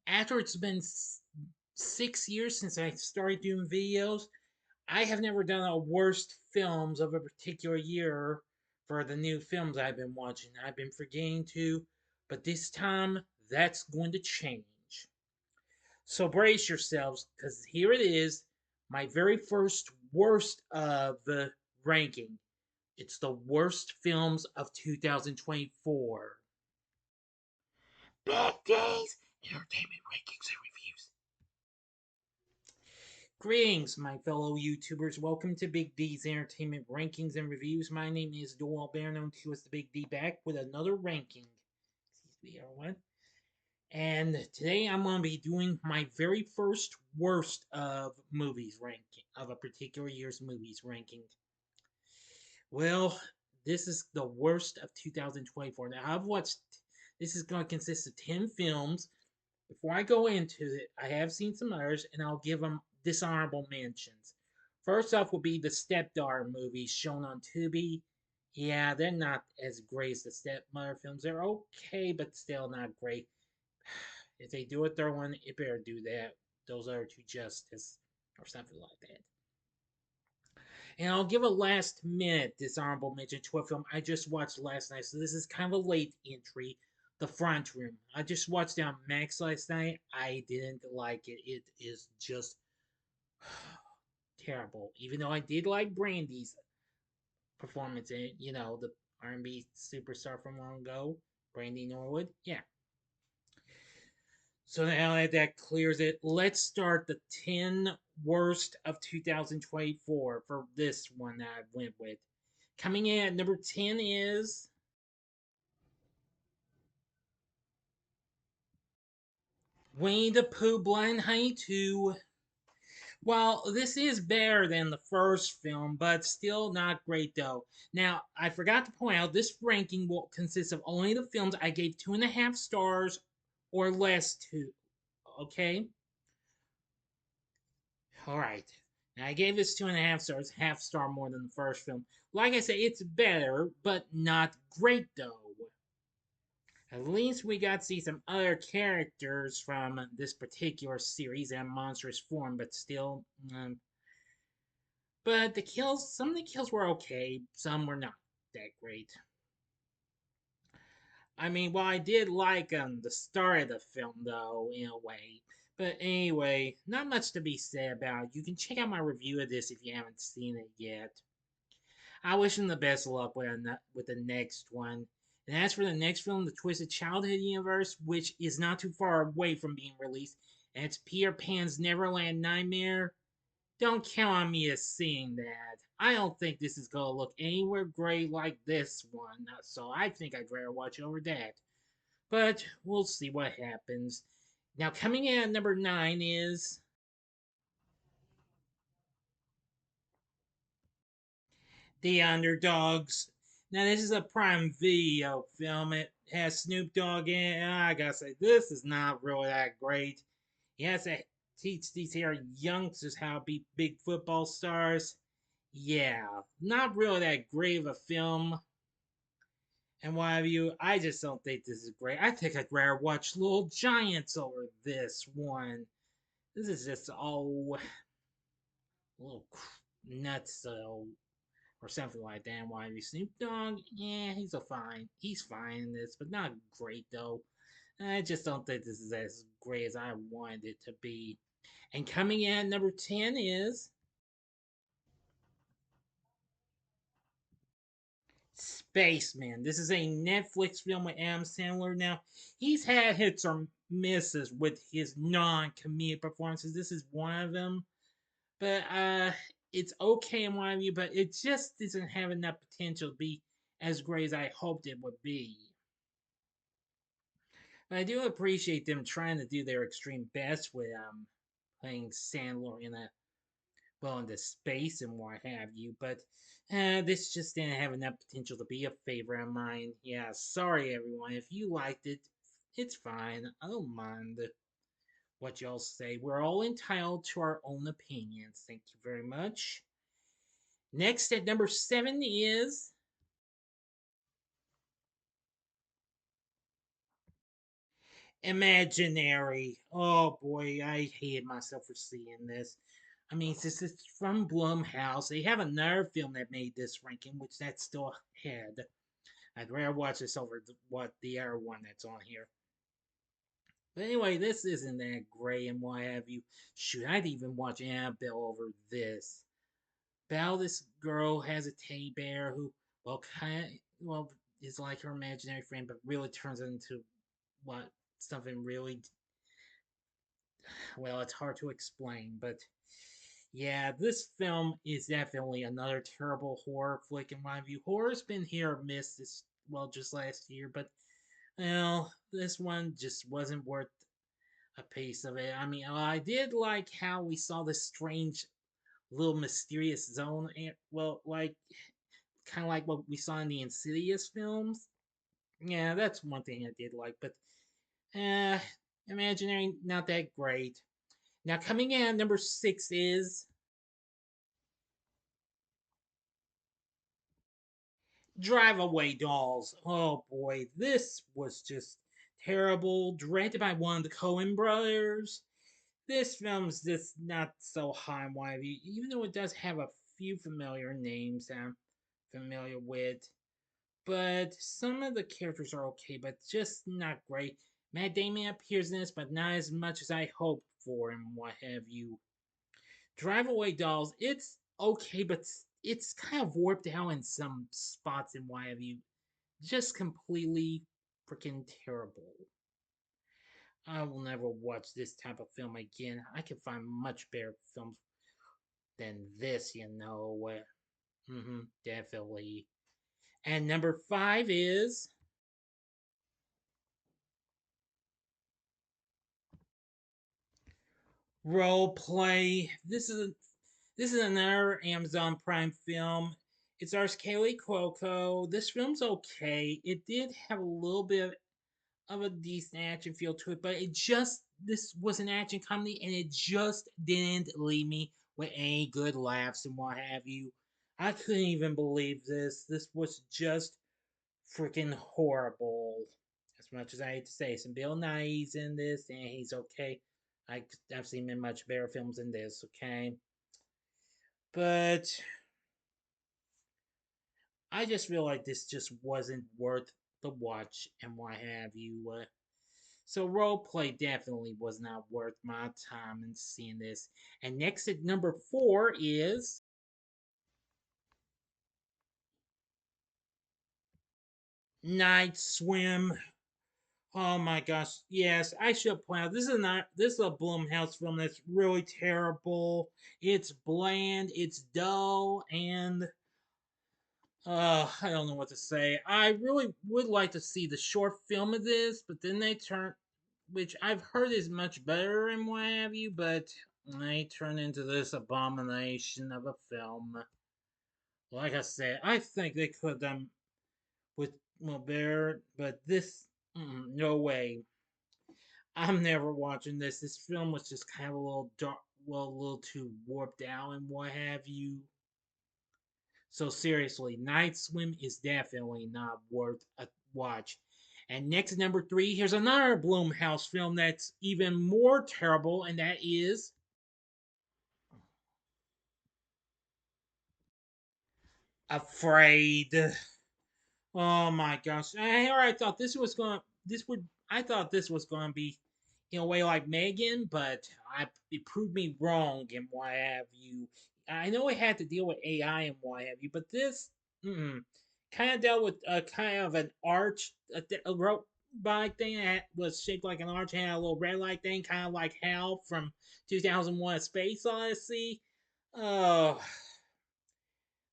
after it's been 6 years since I started doing videos, I have never done a worst films of a particular year for the new films I've been watching. I've been forgetting to, but this time that's going to change. So brace yourselves, because here it is, my very first worst of the ranking. It's the worst films of 2024. Bad Days Entertainment Rankings and Reviews. Greetings, my fellow YouTubers. Welcome to Big D's Entertainment Rankings and Reviews. My name is Joel Bear, known to as the Big D, back with another ranking. Excuse me, everyone. And today I'm going to be doing my very first worst of movies ranking, of a particular year's movies ranking. Well, this is the worst of 2024. Now, this is going to consist of 10 films. Before I go into it, I have seen some others, and I'll give them dishonorable mentions. First off will be the Stepdaughter movies shown on Tubi. Yeah, they're not as great as the Stepmother films. They're okay, but still not great. If they do a third one, it better do that. Those other two justice, or something like that. And I'll give a last minute dishonorable mention to a film I just watched last night. So this is kind of a late entry. The Front Room. I just watched it on Max last night. I didn't like it. It is just terrible. Even though I did like Brandy's performance in it, the R&B superstar from long ago, Brandy Norwood. Yeah. So now that that clears it, let's start the 10 worst of 2024 for this one that I went with. Coming in at number 10 is Winnie the Pooh Blind Honey 2. Well, this is better than the first film, but still not great though. Now, I forgot to point out this ranking will consist of only the films I gave 2.5 stars or less to. Okay? Alright. Now, I gave this 2.5 stars, half star more than the first film. Like I say, it's better, but not great though. At least we got to see some other characters from this particular series in monstrous form, but still. But some of the kills were okay, some were not that great. I mean, well, I did like the start of the film, though, in a way. But anyway, not much to be said about it. You can check out my review of this if you haven't seen it yet. I wish him the best of luck with the next one. And as for the next film, the Twisted Childhood universe, which is not too far away from being released, and it's Peter Pan's Neverland Nightmare, don't count on me as seeing that. I don't think this is gonna look anywhere great like this one, so I think I'd rather watch over that. But we'll see what happens. Now, coming in at number 9 is The Underdogs. Now, this is a Prime Video film. It has Snoop Dogg in it, and I gotta say, this is not really that great. He has to teach these here youngsters how to be big football stars. Yeah, not really that great of a film. And what have you, I just don't think this is great. I think I'd rather watch Little Giants over this one. This is just all a little nuts, or something like that. And why Snoop Dogg? Yeah, he's fine in this, but not great though. I just don't think this is as great as I wanted it to be. And coming in at number 10 is Spaceman. This is a Netflix film with Adam Sandler. Now, he's had hits or misses with his non-comedic performances. This is one of them. But it's okay in my view, but it just doesn't have enough potential to be as great as I hoped it would be. But I do appreciate them trying to do their extreme best with playing Sandler in a into space and what have you, but this just didn't have enough potential to be a favorite of mine. Yeah, sorry everyone. If you liked it, it's fine. I don't mind what y'all say. We're all entitled to our own opinions. Thank you very much. Next at number 7 is Imaginary. Oh boy, I hated myself for seeing this. I mean, since it's from Blumhouse, they have another film that made this ranking, which that still had. I'd rather watch this over what the other one that's on here. But anyway, this isn't that great and what have you. Shoot, I'd even watch Annabelle over this. Belle, this girl has a teddy bear who, well, is like her imaginary friend, but really turns into what something really, well, it's hard to explain. But yeah, this film is definitely another terrible horror flick in my view. Horror's been here or miss this, well, just last year, but well, this one just wasn't worth a piece of it. I mean, I did like how we saw this strange little mysterious zone. Well, like kind of like what we saw in the Insidious films. Yeah, that's one thing I did like, but uh, Imaginary not that great. Now coming in at number 6 is Drive Away Dolls. Oh boy, this was just terrible. Directed by one of the Coen brothers. This film's just not so high in my view, even though it does have a few familiar names that I'm familiar with. But some of the characters are okay, but just not great. Matt Damon appears in this, but not as much as I hoped for, and what have you. Drive Away Dolls, it's okay, but it's kind of warped out in some spots, and what have you. Just completely freaking terrible. I will never watch this type of film again. I can find much better films than this, you know. Definitely. And number 5 is Role Play. This is another Amazon Prime film. It stars Kaylee Cuoco. This film's okay. It did have a little bit of a decent action feel to it, but this was an action comedy and it just didn't leave me with any good laughs and what have you. I couldn't even believe this. This was just freaking horrible. As much as I hate to say, some Bill Nighy's in this, and he's okay. I've seen him in much better films than this, okay? But I just feel like this just wasn't worth the watch and what have you. So roleplay definitely was not worth my time in seeing this. And next at number 4 is Night Swim. Oh my gosh, yes, I should point out this is a Blumhouse film that's really terrible. It's bland, it's dull, and I don't know what to say. I really would like to see the short film of this, but then they turn, which I've heard is much better and what have you, but they turn into this abomination of a film. Like I said, I think they could have done with well better, but this, no way. I'm never watching this. This film was just kind of a little dark, well, a little too warped out and what have you. So seriously, Night Swim is definitely not worth a watch. And next at number 3, here's another Blumhouse film that's even more terrible, and that is Afraid. Oh my gosh! I thought I thought this was going to be, in a way, like Megan, but it proved me wrong and what have you. I know it had to deal with AI and what have you, but this kind of dealt with a kind of an arch, a robot thing that was shaped like an arch, had a little red light thing, kind of like Hal from 2001: A Space Odyssey. Oh,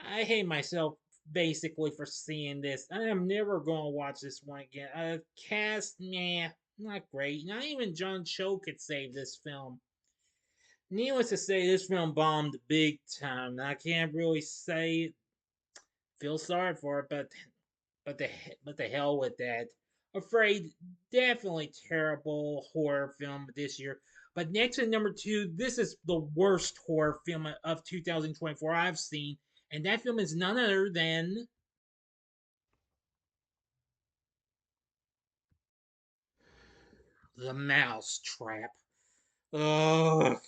I hate myself basically for seeing this. I am never going to watch this one again. Cast, nah, not great. Not even John Cho could save this film. Needless to say, this film bombed big time. I can't really say feel sorry for it, but the but the hell with that. Afraid, definitely terrible horror film this year. But next at number 2, this is the worst horror film of 2024 I've seen, and that film is none other than The Mousetrap. Ugh.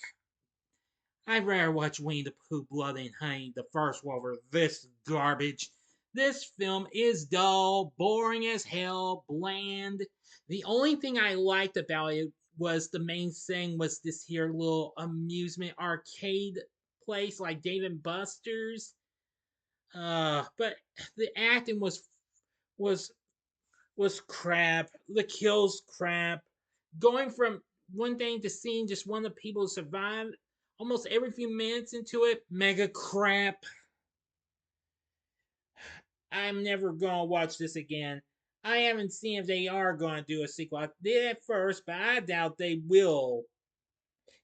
I'd rather watch Winnie the Pooh, Blood and Honey, the first one over this garbage. This film is dull, boring as hell, bland. The only thing I liked about it was the main thing was this here little amusement arcade place like Dave and Buster's. But the acting was was crap. The kills crap. Going from one thing to seeing just one of the people survive almost every few minutes into it, mega crap. I'm never gonna watch this again. I haven't seen if they are gonna do a sequel. I did at first, but I doubt they will.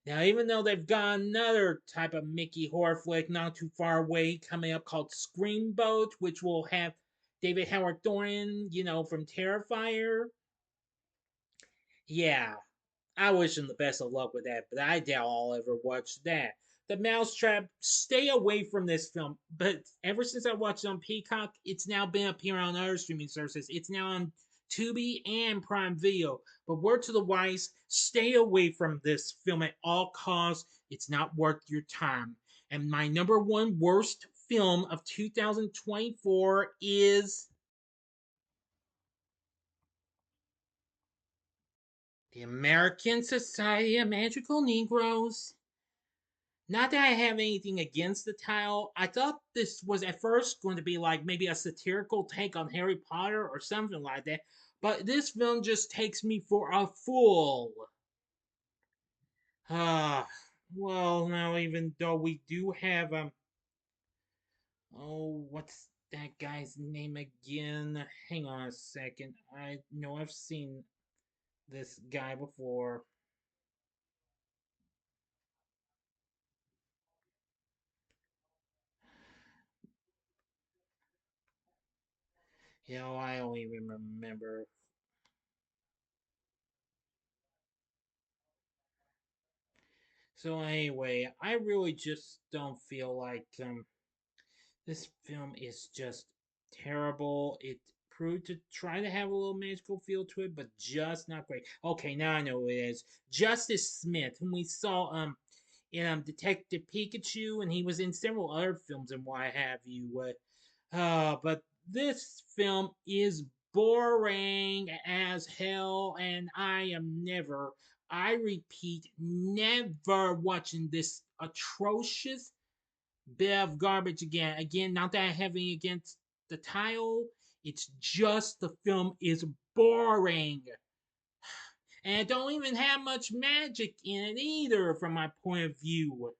Now, even though they've got another type of Mickey horror flick not too far away coming up called Screamboat, which will have David Howard Thornton, from Terrifier. Yeah, I wish him the best of luck with that, but I doubt I'll ever watch that. The Mousetrap, stay away from this film. But ever since I watched it on Peacock, it's now been appearing on other streaming services. It's now on Tubi and Prime Video. But word to the wise, stay away from this film at all costs. It's not worth your time. And my number one worst film of 2024 is The American Society of Magical Negroes. Not that I have anything against the title. I thought this was at first going to be like maybe a satirical take on Harry Potter or something like that. But this film just takes me for a fool. Ah, well, now even though we do have what's that guy's name again? Hang on a second. I know I've seen this guy before. I don't even remember. So anyway, I really just don't feel like this film is just terrible. It proved to try to have a little magical feel to it, but just not great. Okay, now I know who it is. Justice Smith, whom we saw in Detective Pikachu, and he was in several other films and why have you. But this film is boring as hell, and I am never, I repeat, never watching this atrocious bit of garbage again. Again, not that I have any against the title. It's just the film is boring. And it don't even have much magic in it either, from my point of view.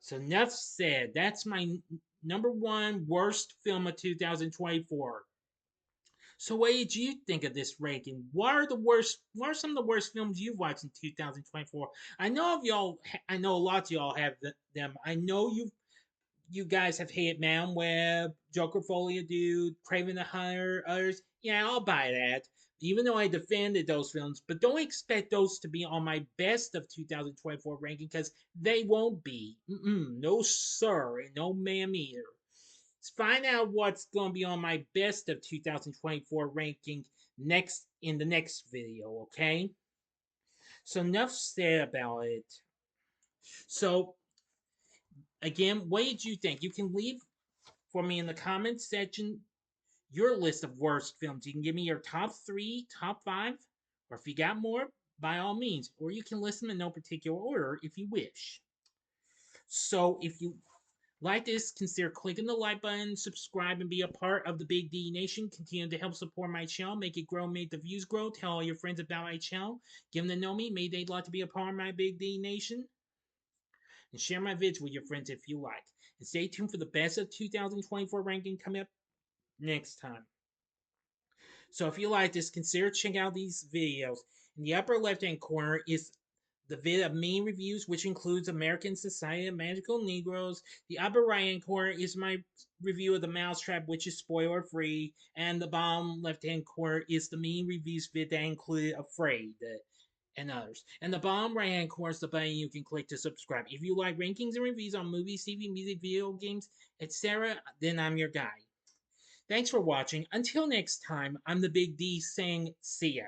So enough said. That's my number one worst film of 2024. So what did you think of this ranking? What are the worst? What are some of the worst films you've watched in 2024? I know of y'all. I know a lot of y'all have them. I know you guys have hated Man Web, Joker Folia Dude, Craven the Hunter, others. Yeah, I'll buy that. Even though I defended those films, but don't expect those to be on my best of 2024 ranking because they won't be. No, sir, and no, ma'am, either. Let's find out what's going to be on my best of 2024 ranking next in the next video, okay? So, enough said about it. So, again, what did you think? You can leave for me in the comments section your list of worst films. You can give me your top three, top five, or if you got more, by all means. Or you can list them in no particular order if you wish. So if you like this, consider clicking the like button, subscribe, and be a part of the Big D Nation. Continue to help support my channel, make it grow, make the views grow. Tell all your friends about my channel. Give them to know me. Maybe they'd like to be a part of my Big D Nation. And share my vids with your friends if you like. And stay tuned for the best of 2024 ranking coming up next time. So if you like this, consider checking out these videos. In the upper left hand corner is the vid of main reviews, which includes American Society of Magical Negroes. The upper right hand corner is my review of The Mousetrap, which is spoiler free. And the bottom left hand corner is the main reviews vid that included Afraid and others. And the bottom right hand corner is the button you can click to subscribe. If you like rankings and reviews on movies, TV, music, video games, etc., then I'm your guy. Thanks for watching. Until next time, I'm the Big D saying see ya.